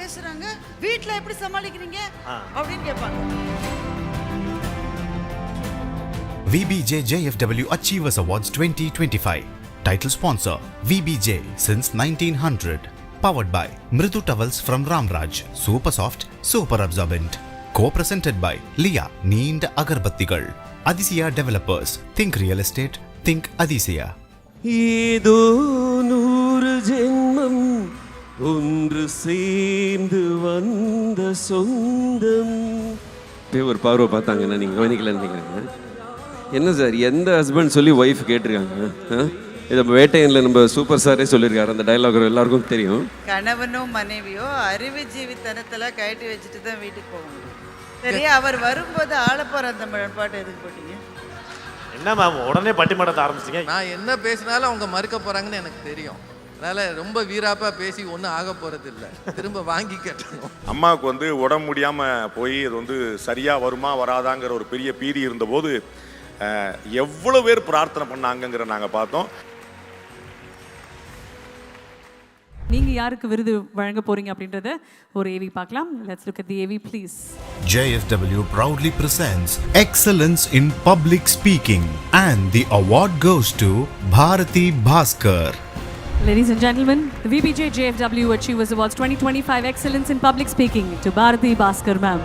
பேசுறாங்க, வீட்ல எப்படி சமாளிக்கிறீங்க அப்படின்னு கேட்பாங்க. VBJ JFW Achievers Awards 2025. Title sponsor VBJ since 1900. Powered by Mridu Towels from Ramraj. Super soft, super absorbent. Co-presented by Lia Neemed Agarbattigal. Adisya Developers. Think real estate. Think Adisya. ஏதோ 100 ஜென்மம் ஒன்று சேர்ந்து வந்த சொந்தம். ஒரு பார்வை பார்த்தாங்கன்னா நீங்கள் கவனிக்கலன்னு நினைக்கிறேன். என்ன சார் எந்த ஹஸ்பண்ட் சொல்லி ஒய்ஃப் கேட்டிருக்காங்க? இதை வேட்டையனில் நம்ம சூப்பர் ஸ்டாரே சொல்லியிருக்காரு. அந்த டைலாக் எல்லாருக்கும் தெரியும். கணவனோ மனைவியோ அறிவு ஜீவித்தனத்தில் கட்டி வச்சுட்டு தான் வீட்டுக்கு போக முடியும். சரி, அவர் வரும்போது ஆள போகிற அந்த பாட்டு எதுக்கு போட்டீங்க? என்ன மேம் உடனே பட்டிமன்றத்தை ஆரம்பிச்சிங்க? நான் என்ன பேசினாலும் அவங்க மறுக்க போகிறாங்கன்னு எனக்கு தெரியும். அதனால் ரொம்ப வீராப்பாக பேசி ஒன்றும் ஆக போகிறது இல்லை. திரும்ப வாங்கி கேட்டோம். அம்மாவுக்கு வந்து உடம்பு முடியாமல் போய் அது வந்து சரியாக வருமா வராதாங்கிற ஒரு பெரிய பீதி இருந்தபோது எவ்வளோ பேர் பிரார்த்தனை பண்ணாங்கங்கிற நாங்கள் பார்த்தோம். நீங்க யாருக்கு விருது வழங்க போறீங்க அப்படின்றத ஒரு ஏவி பார்க்கலாம். Let's look at the AV please. JFW proudly presents Excellence in Public Speaking and the award goes to Bharati Bhaskar. Ladies and gentlemen, the VBJ JFW Achievers Awards 2025 Excellence in Public Speaking to Bharati Bhaskar ma'am.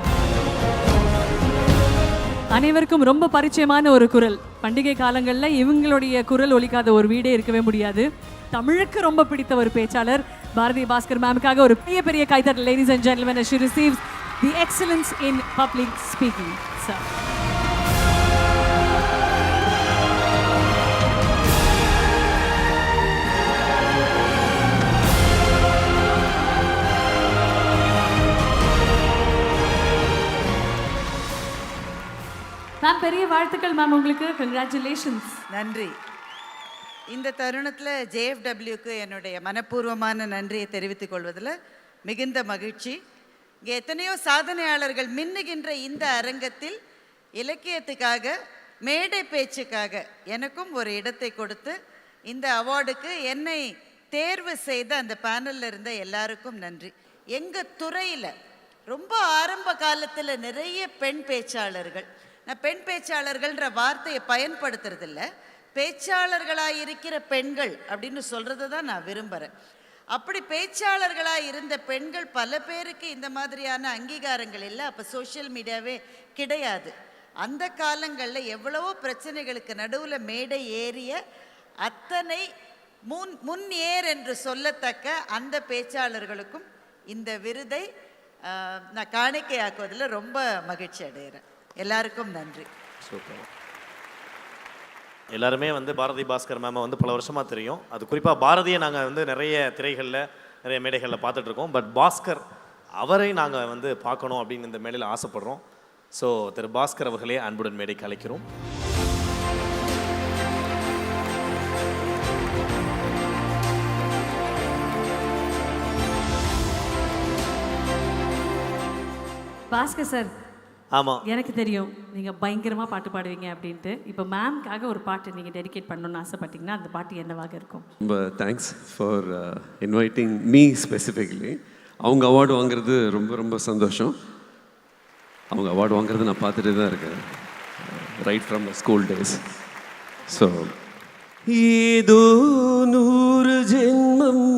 அனைவருக்கும் ரொம்ப பரிச்சயமான ஒரு குரல். பண்டிகை காலங்களில் இவங்களுடைய குரல் ஒலிக்காத ஒரு வீடே இருக்கவே முடியாது. தமிழுக்கு ரொம்ப பிடித்த ஒரு பேச்சாளர் பாரதி பாஸ்கர் மேமுக்காக ஒரு பெரிய பெரிய கைத்தட்டல். Ladies and gentlemen, as she receives the Excellence in Public Speaking. Sir. Ma'am பெரிய வாழ்த்துக்கள் மேம் உங்களுக்கு. கங்க்ராச்சுலேஷன்ஸ். நன்றி. இந்த தருணத்தில் JFWக்கு என்னுடைய மனப்பூர்வமான நன்றியை தெரிவித்துக் கொள்வதில் மிகுந்த மகிழ்ச்சி. இங்கே எத்தனையோ சாதனையாளர்கள் மின்னுகின்ற இந்த அரங்கத்தில் இலக்கியத்துக்காக மேடை பேச்சுக்காக எனக்கும் ஒரு இடத்தை கொடுத்து இந்த அவார்டுக்கு என்னை தேர்வு செய்த அந்த பேனலில் இருந்த எல்லாருக்கும் நன்றி. எங்கள் துறையில் ரொம்ப ஆரம்ப காலத்தில் நிறைய பெண் பேச்சாளர்கள், நான் பெண் பேச்சாளர்கள்ன்ற வார்த்தையை பயன்படுத்துறதில்ல, பேச்சாளர்களாக இருக்கிற பெண்கள் அப்படின்னு சொல்கிறது தான் நான் விரும்புகிறேன். அப்படி பேச்சாளர்களாக இருந்த பெண்கள் பல பேருக்கு இந்த மாதிரியான அங்கீகாரங்கள் இல்லை. அப்போ சோஷியல் மீடியாவே கிடையாது. அந்த காலங்களில் எவ்வளவோ பிரச்சனைகளுக்கு நடுவில் மேடை ஏறிய அத்தனை முன் ஏர் என்று சொல்லத்தக்க அந்த பேச்சாளர்களுக்கும் இந்த விருதை நான் காணிக்கையாக்குவதில் ரொம்ப மகிழ்ச்சி அடைகிறேன். எல்லாருக்கும் நன்றி. சூப்பர். எல்லாருமே வந்து பாரதி பாஸ்கர் மேமை வந்து பல வருஷமாக தெரியும். அது குறிப்பாக பாரதியை நாங்கள் வந்து நிறைய திரைகளில் நிறைய மேடைகளில் பார்த்துட்ருக்கோம். பட் பாஸ்கர் அவரை நாங்கள் வந்து பார்க்கணும் அப்படின்னு இந்த மேடையில் ஆசைப்படுறோம். ஸோ திரு பாஸ்கர் அவர்களே அன்புடன் மேடைக்கு அழைக்கிறோம். பாஸ்கர் சார், ஆமாம் எனக்கு தெரியும் நீங்கள் பயங்கரமாக பாட்டு பாடுவீங்க அப்படின்ட்டு. இப்போ மேம்காக ஒரு பாட்டு நீங்கள் டெடிகேட் பண்ணணும்னு ஆசைப்பட்டீங்கன்னா அந்த பாட்டு என்னவாக இருக்கும்? ரொம்ப thanks for inviting me specifically. அவங்க அவார்டு வாங்குறது ரொம்ப ரொம்ப சந்தோஷம். அவங்க அவார்டு வாங்குறது நான் பார்த்துட்டு தான் இருக்கேன் right from the school days. So ஏதோ 100 ஜென்மம்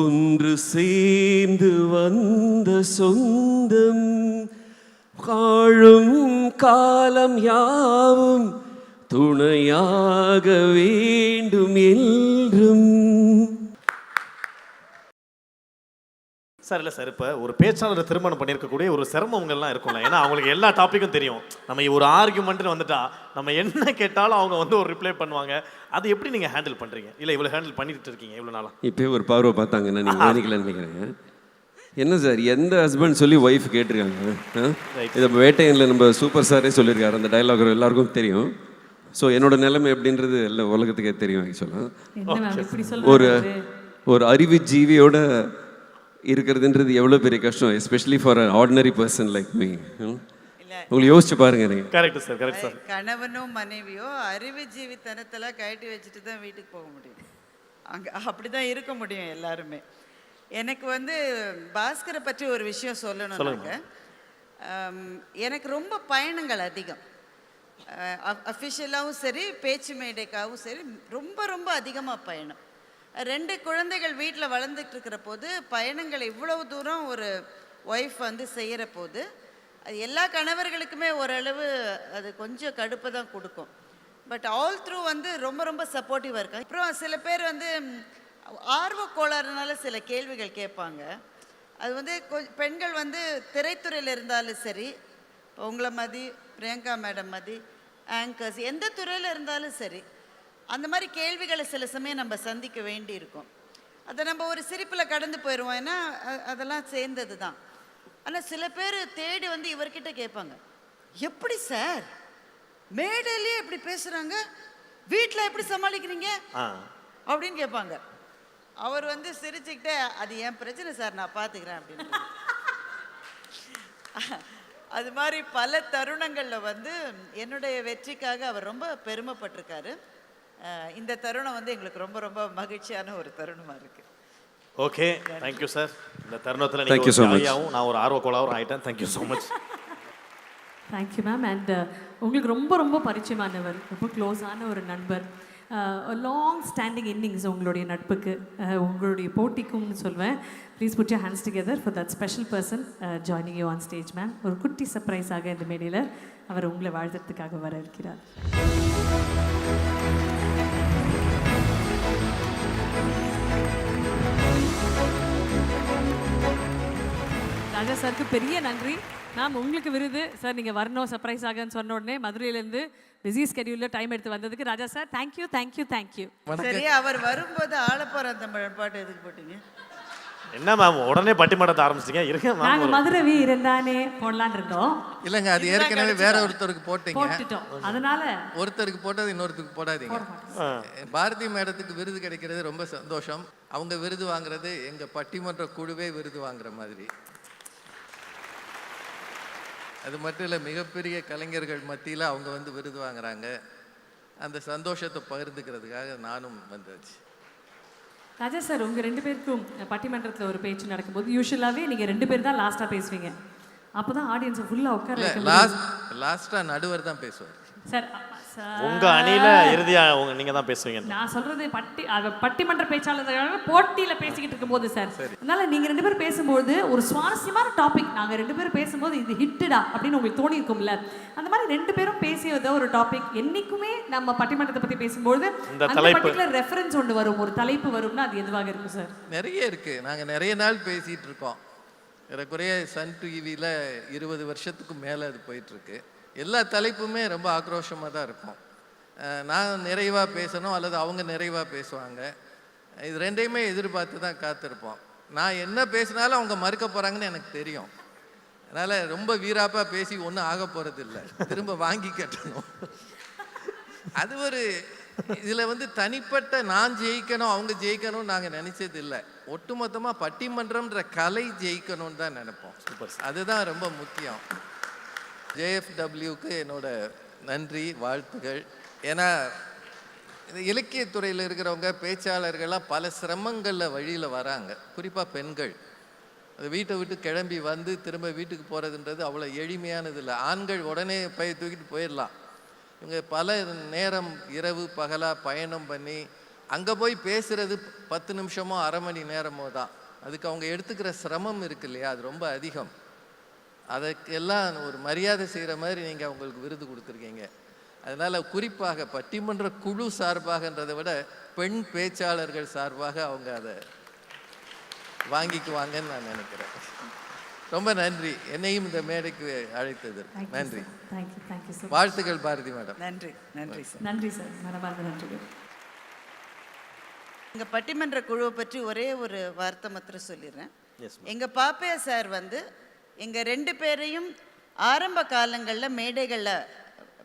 ஒன்று சேர்ந்து வந்த சொந்தம், காழும் காலம் யாவும் துணையாக வேண்டும் என்றும். சார் இல்லை சார், இப்போ ஒரு பேச்சாளரை திருமணம் பண்ணியிருக்கக்கூடிய ஒரு சிரமங்கள்லாம் இருக்கும்ல. ஏன்னா அவங்களுக்கு எல்லா டாப்பிக்கும் தெரியும். நம்ம ஒரு ஆர்கியூமெண்ட்னு வந்துட்டா நம்ம என்ன கேட்டாலும் அவங்க வந்து ஒரு ரிப்ளை பண்ணுவாங்க. அது எப்படி நீங்கள் ஹேண்டில் பண்ணுறீங்க? இல்லை இவ்வளோ ஹேண்டில் பண்ணிட்டு இருக்கீங்க இவ்வளோ நாளாக? இப்போ ஒரு பார்வை பார்த்தாங்கன்னா நீங்கள் கவனிக்கலன்னு நினைக்கிறேன். என்ன சார் எந்த ஹஸ்பண்ட் சொல்லி ஒய்ஃப் கேட்டிருக்காங்க? இதை வேட்டையனில் நம்ம சூப்பர் ஸ்டாரே சொல்லியிருக்காரு. அந்த டைலாக் எல்லாருக்கும் தெரியும். ஸோ என்னோட நிலைமை எப்படின்றது எல்லா உலகத்துக்கே தெரியும். ஆக்சுவலாக ஒரு அறிவு ஜீவியோட இருக்கிறதுன்றது எவ்வளோ பெரிய கஷ்டம், especially for a ordinary person like me. உங்களுக்கு யோசிச்சு பாருங்க. நீங்கள் கரெக்ட் சார், கரெக்ட் சார். கணவனோ மனைவியோ அறிவு ஜீவித்தனத்தில் கட்டி வச்சுட்டு தான் வீட்டுக்கு போக முடியும். அங்கே அப்படி தான் இருக்க முடியும் எல்லாருமே. எனக்கு வந்து பாஸ்கரை பற்றி ஒரு விஷயம் சொல்லணும்னாக்க, எனக்கு ரொம்ப பயணங்கள் அதிகம். அஃபிஷியலாகவும் சரி, பேச்சு மேடைக்காகவும் சரி, ரொம்ப ரொம்ப அதிகமாக பயணம். 2 குழந்தைகள் வீட்டில் வளர்ந்துட்டு இருக்கிற போது பயணங்கள் இவ்வளவு தூரம் ஒரு ஒய்ஃப் வந்து செய்கிற போது அது எல்லா கணவர்களுக்குமே ஓரளவு அது கொஞ்சம் கடுப்பை தான் கொடுக்கும். பட் ஆல் த்ரூ வந்து ரொம்ப ரொம்ப சப்போர்ட்டிவாக இருக்காங்க. அப்புறம் சில பேர் வந்து ஆர்வ கோளாறுனால சில கேள்விகள் கேட்பாங்க. அது வந்து பெண்கள் வந்து திரைத்துறையில் இருந்தாலும் சரி, உங்களை மாதிரி பிரியங்கா மேடம் மாதிரி ஆங்கர்ஸ் எந்த துறையில் இருந்தாலும் சரி, அந்த மாதிரி கேள்விகளை சில சமயம் நம்ம சந்திக்க வேண்டி இருக்கும். அதை நம்ம ஒரு சிரிப்பில் கடந்து போயிடுவோம், ஏன்னா அதெல்லாம் சேர்ந்தது தான். ஆனால் சில பேர் தேடி வந்து இவர்கிட்ட கேட்பாங்க, எப்படி சார் மேடையிலேயே எப்படி பேசுகிறாங்க, வீட்டில் எப்படி சமாளிக்கிறீங்க அப்படின்னு கேட்பாங்க. அவர் வந்து சிரிச்சுக்கிட்டே, அது என் பிரச்சனை சார், நான் பார்த்துக்கிறேன் அப்படின்னு. அது மாதிரி பல தருணங்களில் வந்து என்னுடைய வெற்றிக்காக அவர் ரொம்ப பெருமைப்பட்டிருக்காரு. இந்த தருணம் வந்து எங்களுக்கு ரொம்ப ரொம்ப மகிழ்ச்சியான ஒரு தருணமாக இருக்குது. Okay, thank you sir. இந்த தருணத்தில் Thank you so much. நான் ஒரு ஆர்வக்கோளாவும் ஆகிட்டேன். Thank you so much. Thank you ma'am. And உங்களுக்கு ரொம்ப ரொம்ப பரிச்சயமானவர், ரொம்ப க்ளோஸான ஒரு நண்பர். லாங் ஸ்டாண்டிங் இன்னிங்ஸ் உங்களுடைய நட்புக்கு, உங்களுடைய போட்டிக்கும்னு சொல்வேன். Please put your hands together for that special person joining you on stage ma'am. ஒரு குட்டி சர்ப்ரைஸாக இந்த மேடையில் அவர் உங்களை வாழ்த்துறதுக்காக வர இருக்கிறார். ராஜா சாருக்கு பெரிய நன்றி மேம். உங்களுக்கு விருது சார், நீங்கள் வரணும் சர்ப்ரைஸ் ஆகன்னு சொன்ன உடனே மதுரையிலேருந்து பிஸி ஸ்கெடியூலில் டைம் எடுத்து வந்ததுக்கு ராஜா சார் தேங்க்யூ தேங்க்யூ தேங்க்யூ. சரி, அவர் வரும்போது ஆளப்போகிற தமிழ் பாட்டு எதுக்கு போட்டீங்க? என்ன மேம் உடனே பட்டிமன்றத்தை ஆரம்பிச்சிங்க? இருங்க மேம், நாங்கள் மதுரை இருந்தானே போடலான்னு இருந்தோம். இல்லைங்க, அது ஏற்கனவே வேற ஒருத்தருக்கு போட்டீங்க, போட்டுட்டோம். அதனால ஒருத்தருக்கு போட்டது இன்னொருத்தருக்கு போடாதீங்க. பாரதி மேடத்துக்கு விருது கிடைக்கிறது ரொம்ப சந்தோஷம். அவங்க விருது வாங்குறது எங்க பட்டிமன்ற குழுவே விருது வாங்குற மாதிரி. அது மட்டும் இல்லை, மிகப்பெரிய கலைஞர்கள் மத்தியில் அவங்க வந்து விருது வாங்குறாங்க. அந்த சந்தோஷத்தை பகிர்ந்துக்கிறதுக்காக நானும் வந்தாச்சு. ராஜா சார், உங்கள் 2 பேருக்கும் பட்டிமன்றத்தில் ஒரு பேச்சு நடக்கும்போது யூஸ்வலாகவே நீங்கள் 2 பேர் தான் லாஸ்ட்டாக பேசுவீங்க. அப்போ தான் ஆடியன்ஸை ஃபுல்லாக உட்கார லாஸ்ட்டாக நடுவர் தான் பேசுவார் சார். உங்க அணியில இறுதியா நீங்க தான் பேசுவீங்க. நான் சொல்றது பட்டிமன்ற பேச்சாளர்கள் போட்டியில பேசிக்கிட்டு இருக்கும்போது சார், அதனால நீங்க 2 பேரும் பேசும்போது ஒரு சுவாரஸ்யமான டாபிக், நாங்க 2 பேரும் பேசும்போது இது ஹிட்டடா அப்படின்னு உங்களுக்கு தோணி இருக்கும்ல, அந்த மாதிரி 2 பேரும் பேசியது ஒரு டாபிக். என்னைக்குமே நம்ம பட்டிமன்றத்தை பத்தி பேசும்போது அந்த பர்டிகுலர் ரெஃபரன்ஸ் ஒன்று வரும், ஒரு தலைப்பு வரும்னா அது எதுவாக இருக்கும் சார்? நிறைய இருக்கு. நாங்க நிறைய நாள் பேசிட்டு இருக்கோம். ஏறக்குறைய சன் டிவியில் 20 வருஷத்துக்கு மேலே அது போயிட்டுருக்கு. எல்லா தலைப்புமே ரொம்ப ஆக்ரோஷமாக தான் இருக்கும். நான் நிறைவாக பேசணும் அல்லது அவங்க நிறைவாக பேசுவாங்க. இது ரெண்டையுமே எதிர்பார்த்து தான் காத்திருப்போம். நான் என்ன பேசினாலும் அவங்க மறுக்க போகிறாங்கன்னு எனக்கு தெரியும். அதனால் ரொம்ப வீராப்பாக பேசி ஒன்றும் ஆக போகிறது இல்லை, திரும்ப வாங்கி கட்டணும். அது ஒரு இதில் வந்து தனிப்பட்ட நான் ஜெயிக்கணும் அவங்க ஜெயிக்கணும்னு நாங்கள் நினச்சது இல்லை. ஒட்டுமொத்தமாக பட்டிமன்றம்ன்ற கலை ஜெயிக்கணும்னு தான் நினைப்போம். அதுதான் ரொம்ப முக்கியம். JFWக்கு என்னோட நன்றி வாழ்த்துகள். ஏன்னா இந்த இலக்கியத்துறையில் இருக்கிறவங்க பேச்சாளர்கள்லாம் பல சிரமங்களில் வழியில் வராங்க. குறிப்பாக பெண்கள் அது வீட்டை விட்டு கிளம்பி வந்து திரும்ப வீட்டுக்கு போகிறதுன்றது அவ்வளோ எளிமையானது இல்லை. ஆண்கள் உடனே தூக்கிட்டு போயிடலாம். இவங்க பல நேரம் இரவு பகலாக பயணம் பண்ணி அங்கே போய் பேசுகிறது 10 நிமிஷமோ அரை மணி நேரமோ தான். அதுக்கு அவங்க எடுத்துக்கிற சிரமம் இருக்கு இல்லையா, அது ரொம்ப அதிகம். அதுக்கெல்லாம் ஒரு மரியாதை செய்கிற மாதிரி நீங்கள் அவங்களுக்கு விருது கொடுத்துருக்கீங்க. அதனால் குறிப்பாக பட்டிமன்ற குழு சார்பாகன்றதை விட பெண் பேச்சாளர்கள் சார்பாக அவங்க அதை வாங்கிக்குவாங்கன்னு நான் நினைக்கிறேன். ரொம்ப நன்றி என்னையும் இந்த மேடைக்கு அழைத்ததற்கு. நன்றி. வாழ்த்துக்கள் பாரதி மேடம். நன்றி. நன்றி சார். நன்றி சார், மனமார்ந்த நன்றி. எங்கள் பட்டிமன்ற குழுவை பற்றி ஒரே ஒரு வார்த்தை மாத்திரம் சொல்லிடுறேன். எங்கள் பாப்பையா சார் வந்து எங்கள் 2 பேரையும் ஆரம்ப காலங்களில் மேடைகளில்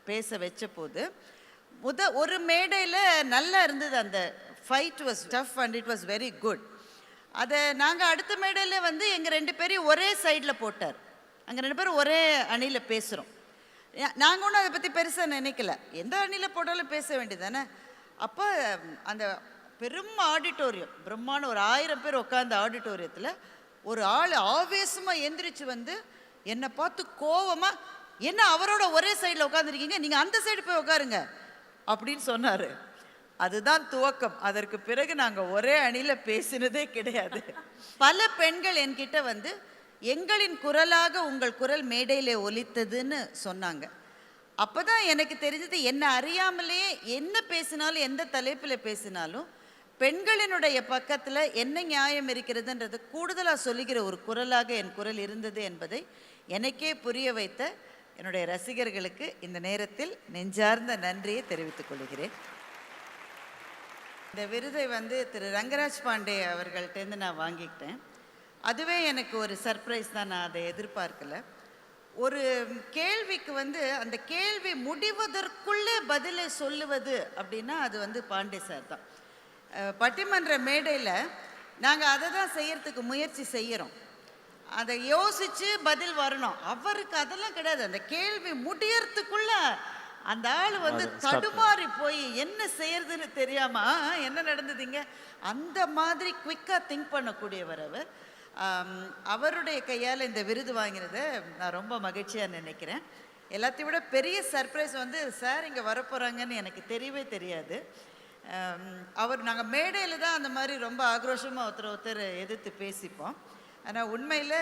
பேச வச்ச போது ஒரு மேடையில் நல்லா இருந்தது. அந்த fight was tough and it was very good. அதை நாங்கள் அடுத்த மேடையில் வந்து எங்கள் 2 பேரையும் ஒரே சைடில் போட்டார். அங்கே 2 பேரும் ஒரே அணியில் பேசுகிறோம். நாங்கள் ஒன்றும் அதை பற்றி பெருசாக நினைக்கல, எந்த அணியில் போட்டாலும் பேச வேண்டியதானே. அப்போ அந்த பெரும் ஆடிட்டோரியம், பிரம்மாண்ட ஒரு 1000 பேர் உட்கார்ந்த ஆடிட்டோரியத்தில் ஒரு ஆள் ஆவேசமாக எந்திரிச்சு வந்து என்னை பார்த்து கோவமா, என்ன அவரோட ஒரே சைடில் உட்காந்துருக்கீங்க, நீங்கள் அந்த சைடு போய் உட்காருங்க அப்படின்னு சொன்னார். அதுதான் துவக்கம். அதற்கு பிறகு நாங்கள் ஒரே அணியில் பேசினதே கிடையாது. பல பெண்கள் என்கிட்ட வந்து எங்களின் குரலாக உங்கள் குரல் மேடையிலே ஒலித்ததுன்னு சொன்னாங்க. அப்போ தான் எனக்கு தெரிஞ்சது, என்ன அறியாமலே என்ன பேசினாலும் எந்த தலைப்பில் பேசினாலும் பெண்களினுடைய பக்கத்தில் என்ன நியாயம் இருக்கிறதுன்றது கூடுதலாக சொல்லுகிற ஒரு குரலாக என் குரல் இருந்தது என்பதை எனக்கே புரிய வைத்த என்னுடைய ரசிகர்களுக்கு இந்த நேரத்தில் நெஞ்சார்ந்த நன்றியை தெரிவித்துக் கொள்கிறேன். இந்த விருதை வந்து திரு ரங்கராஜ் பாண்டே அவர்கள்ட்டேருந்து நான் வாங்கிக்கிட்டேன். அதுவே எனக்கு ஒரு சர்ப்ரைஸ் தான், நான் அதை எதிர்பார்க்கல. ஒரு கேள்விக்கு வந்து அந்த கேள்வி முடிவதற்குள்ளே பதிலை சொல்லுவது அப்படின்னா அது வந்து பாண்டே சார் தான். பட்டிமன்ற மேடையில் நாங்கள் அதை தான் செய்யறதுக்கு முயற்சி செய்கிறோம். அதை யோசித்து பதில் வரணும். அவருக்கு அதெல்லாம் கிடையாது. அந்த கேள்வி முடியறதுக்குள்ள அந்த ஆள் வந்து தடுமாறி போய் என்ன செய்யறதுன்னு தெரியாம என்ன நடந்ததுங்க அந்த மாதிரி குவிக்காக திங்க் பண்ணக்கூடியவர் அவர். அவருடைய கையால் இந்த விருது வாங்கினதை நான் ரொம்ப மகிழ்ச்சியாக நினைக்கிறேன். எல்லாத்தையும் விட பெரிய சர்ப்ரைஸ் வந்து சார் இங்கே வரப்போகிறாங்கன்னு எனக்கு தெரியவே தெரியாது. நாங்கள் மேடையில் தான் அந்த மாதிரி ரொம்ப ஆக்ரோஷமாக ஒருத்தர் எதிர்த்து பேசிப்போம். ஆனால் உண்மையில்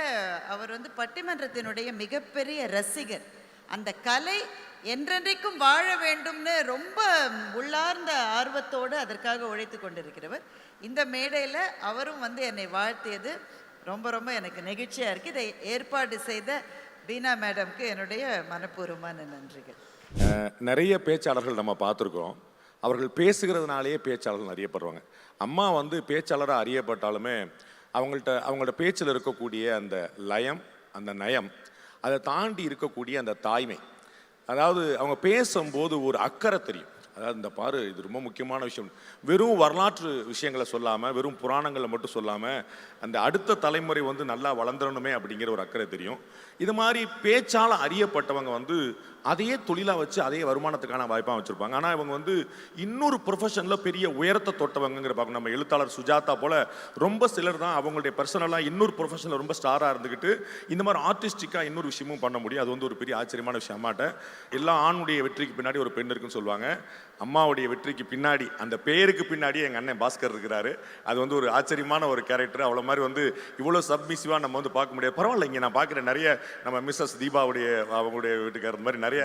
அவர் வந்து பட்டிமன்றத்தினுடைய மிகப்பெரிய ரசிகர். அந்த கலை என்றென்றைக்கும் வாழ வேண்டும்னு ரொம்ப உள்ளார்ந்த ஆர்வத்தோடு அதற்காக உழைத்து கொண்டிருக்கிறவர். இந்த மேடையில் அவரும் வந்து என்னை வாழ்த்தியது ரொம்ப ரொம்ப எனக்கு நெகிழ்ச்சியாக இருக்குது. இதை ஏற்பாடு செய்த பீனா மேடம்க்கு என்னுடைய மனப்பூர்வமான நன்றிகள். நிறைய பேச்சாளர்கள் நம்ம பார்த்துருக்கோம். அவர்கள் பேசுகிறதுனாலேயே பேச்சாளர்கள் அறியப்படுவாங்க. அம்மா வந்து பேச்சாளராக அறியப்பட்டாலுமே அவங்கள்ட்ட பேச்சில் இருக்கக்கூடிய அந்த லயம், அந்த நயம், அதை தாண்டி இருக்கக்கூடிய அந்த தாய்மை, அதாவது அவங்க பேசும்போது ஒரு அக்கறை தெரியும். அதாவது இந்த பாரு, இது ரொம்ப முக்கியமான விஷயம். வெறும் வரலாற்று விஷயங்களை சொல்லாமல், வெறும் புராணங்களை மட்டும் சொல்லாமல், அந்த அடுத்த தலைமுறை வந்து நல்லா வளர்ந்துடணுமே அப்படிங்கிற ஒரு அக்கறை தெரியும். இது மாதிரி பேச்சால் அறியப்பட்டவங்க வந்து அதையே தொழிலாக வச்சு அதே வருமானத்துக்கான வாய்ப்பாக வச்சுருப்பாங்க. ஆனால் இவங்க வந்து இன்னொரு ப்ரொஃபஷனில் பெரிய உயரத்தை தொட்டவங்கிற பார்க்கணும். நம்ம எழுத்தாளர் சுஜாதா போல் ரொம்ப சிலர் தான் அவங்களுடைய பர்சனலாக இன்னொரு ப்ரொஃபஷனில் ரொம்ப ஸ்டாராக இருந்துக்கிட்டு இந்த மாதிரி ஆர்டிஸ்டிக்காக இன்னொரு விஷயமும் பண்ண முடியும். அது வந்து ஒரு பெரிய ஆச்சரியமான விஷயம். அம்மாட்ட எல்லா ஆணுடைய வெற்றிக்கு பின்னாடி ஒரு பெண் இருக்குன்னு சொல்லுவாங்க. அம்மாவுடைய வெற்றிக்கு பின்னாடி, அந்த பேருக்கு பின்னாடி எங்கள் அண்ணன் பாஸ்கர் இருக்கிறாரு. அது வந்து ஒரு ஆச்சரியமான ஒரு கேரக்டர். அவ்வளோ மாதிரி வந்து இவ்வளோ சப்மிசிவாக நம்ம வந்து பார்க்க முடியாது. பரவாயில்ல, இங்கே நான் பார்க்குற நிறைய நம்ம மிஸ்ஸஸ் தீபாவுடைய அவங்களுடைய வீட்டுக்காரர் மாதிரி நிறைய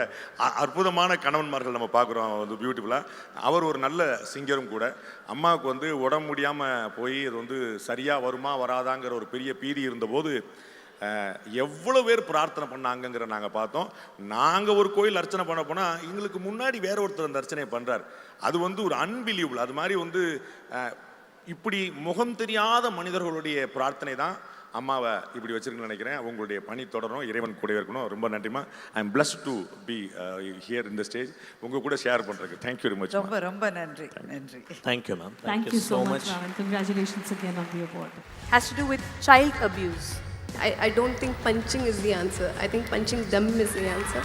அற்புதமான கணவன்மார்கள் நம்ம பார்க்குறோம் வந்து பியூட்டிஃபுல்லாக. அவர் ஒரு நல்ல சிங்கரும் கூட. அம்மாவுக்கு வந்து உடம்பு முடியாமல் போய் அது வந்து சரியாக வருமா வராதாங்கிற ஒரு பெரிய பீதி இருந்தபோது எவ்வளோ பேர் பிரார்த்தனை பண்ணாங்கங்கிற நாங்கள் பார்த்தோம். நாங்கள் ஒரு கோயில் அர்ச்சனை பண்ண போனால் எங்களுக்கு முன்னாடி வேற ஒருத்தர் அந்த அர்ச்சனையை பண்ணுறார். அது வந்து ஒரு அன்பிலீவபிள். அது மாதிரி வந்து இப்படி முகம் தெரியாத மனிதர்களுடைய பிரார்த்தனை தான் அம்மாவை இப்படி வச்சிருக்குன்னு நினைக்கிறேன். உங்களுடைய பணி தொடரும், இறைவன் கூட இருக்கணும். ரொம்ப நன்றிமா. I am blessed to be here in the stage. உங்கள் கூட ஷேர் பண்ணுறதுக்கு தேங்க்யூ வெரி மச். ரொம்ப ரொம்ப நன்றி. நன்றி. Thank you ma'am. Thank you so much, ma'am, and congratulations again on the award. Has to do with child abuse. I don't think punching is the answer. I think punching them is the answer.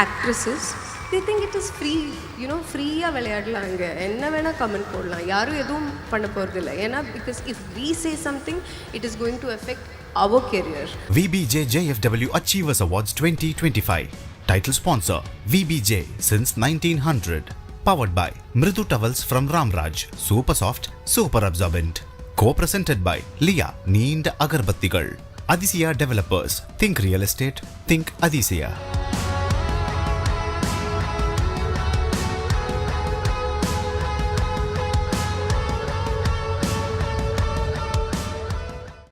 Actresses, they think it is free, you know, ஃப்ரீயாக விளையாடலாங்க, என்ன வேணால் comment போடலாம், யாரும் எதுவும் பண்ண போகிறதில்ல. ஏன்னா because if we say something, it is going to affect our career. VBJ JFW Achievers Awards 2025. Title sponsor VBJ since 1900. Powered by Mridu Towels from Ramraj. Super soft, super absorbent. Co-presented by Lia Neemed Agarbattigal. Adisya Developers. Think real estate. Think Adisya.